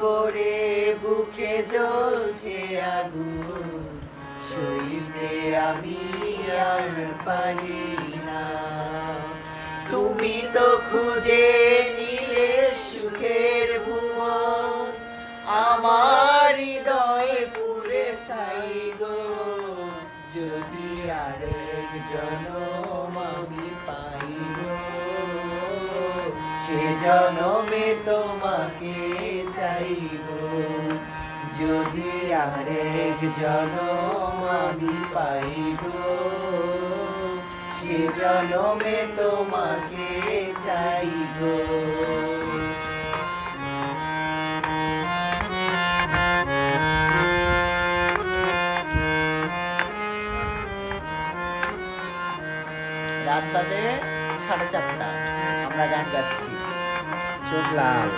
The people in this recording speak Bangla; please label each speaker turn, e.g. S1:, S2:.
S1: করে বুকে জ্বলছে আগুন, সইতে আমি আর পারি না। তুমি তো খুঁজে নিলে সুখের ভুবন, আমার হৃদয়ে পুড়ে ছাই গো। যদি আরেক জনম আমি পাই গো, সে জনমে তোমাকে চাইব। যদি আরেক জনম আমি পাই গো, সে জনমে তোমাকে চাইব। রাত বাজে 4:30, আমরা গান গাচ্ছি। চোখ লাল।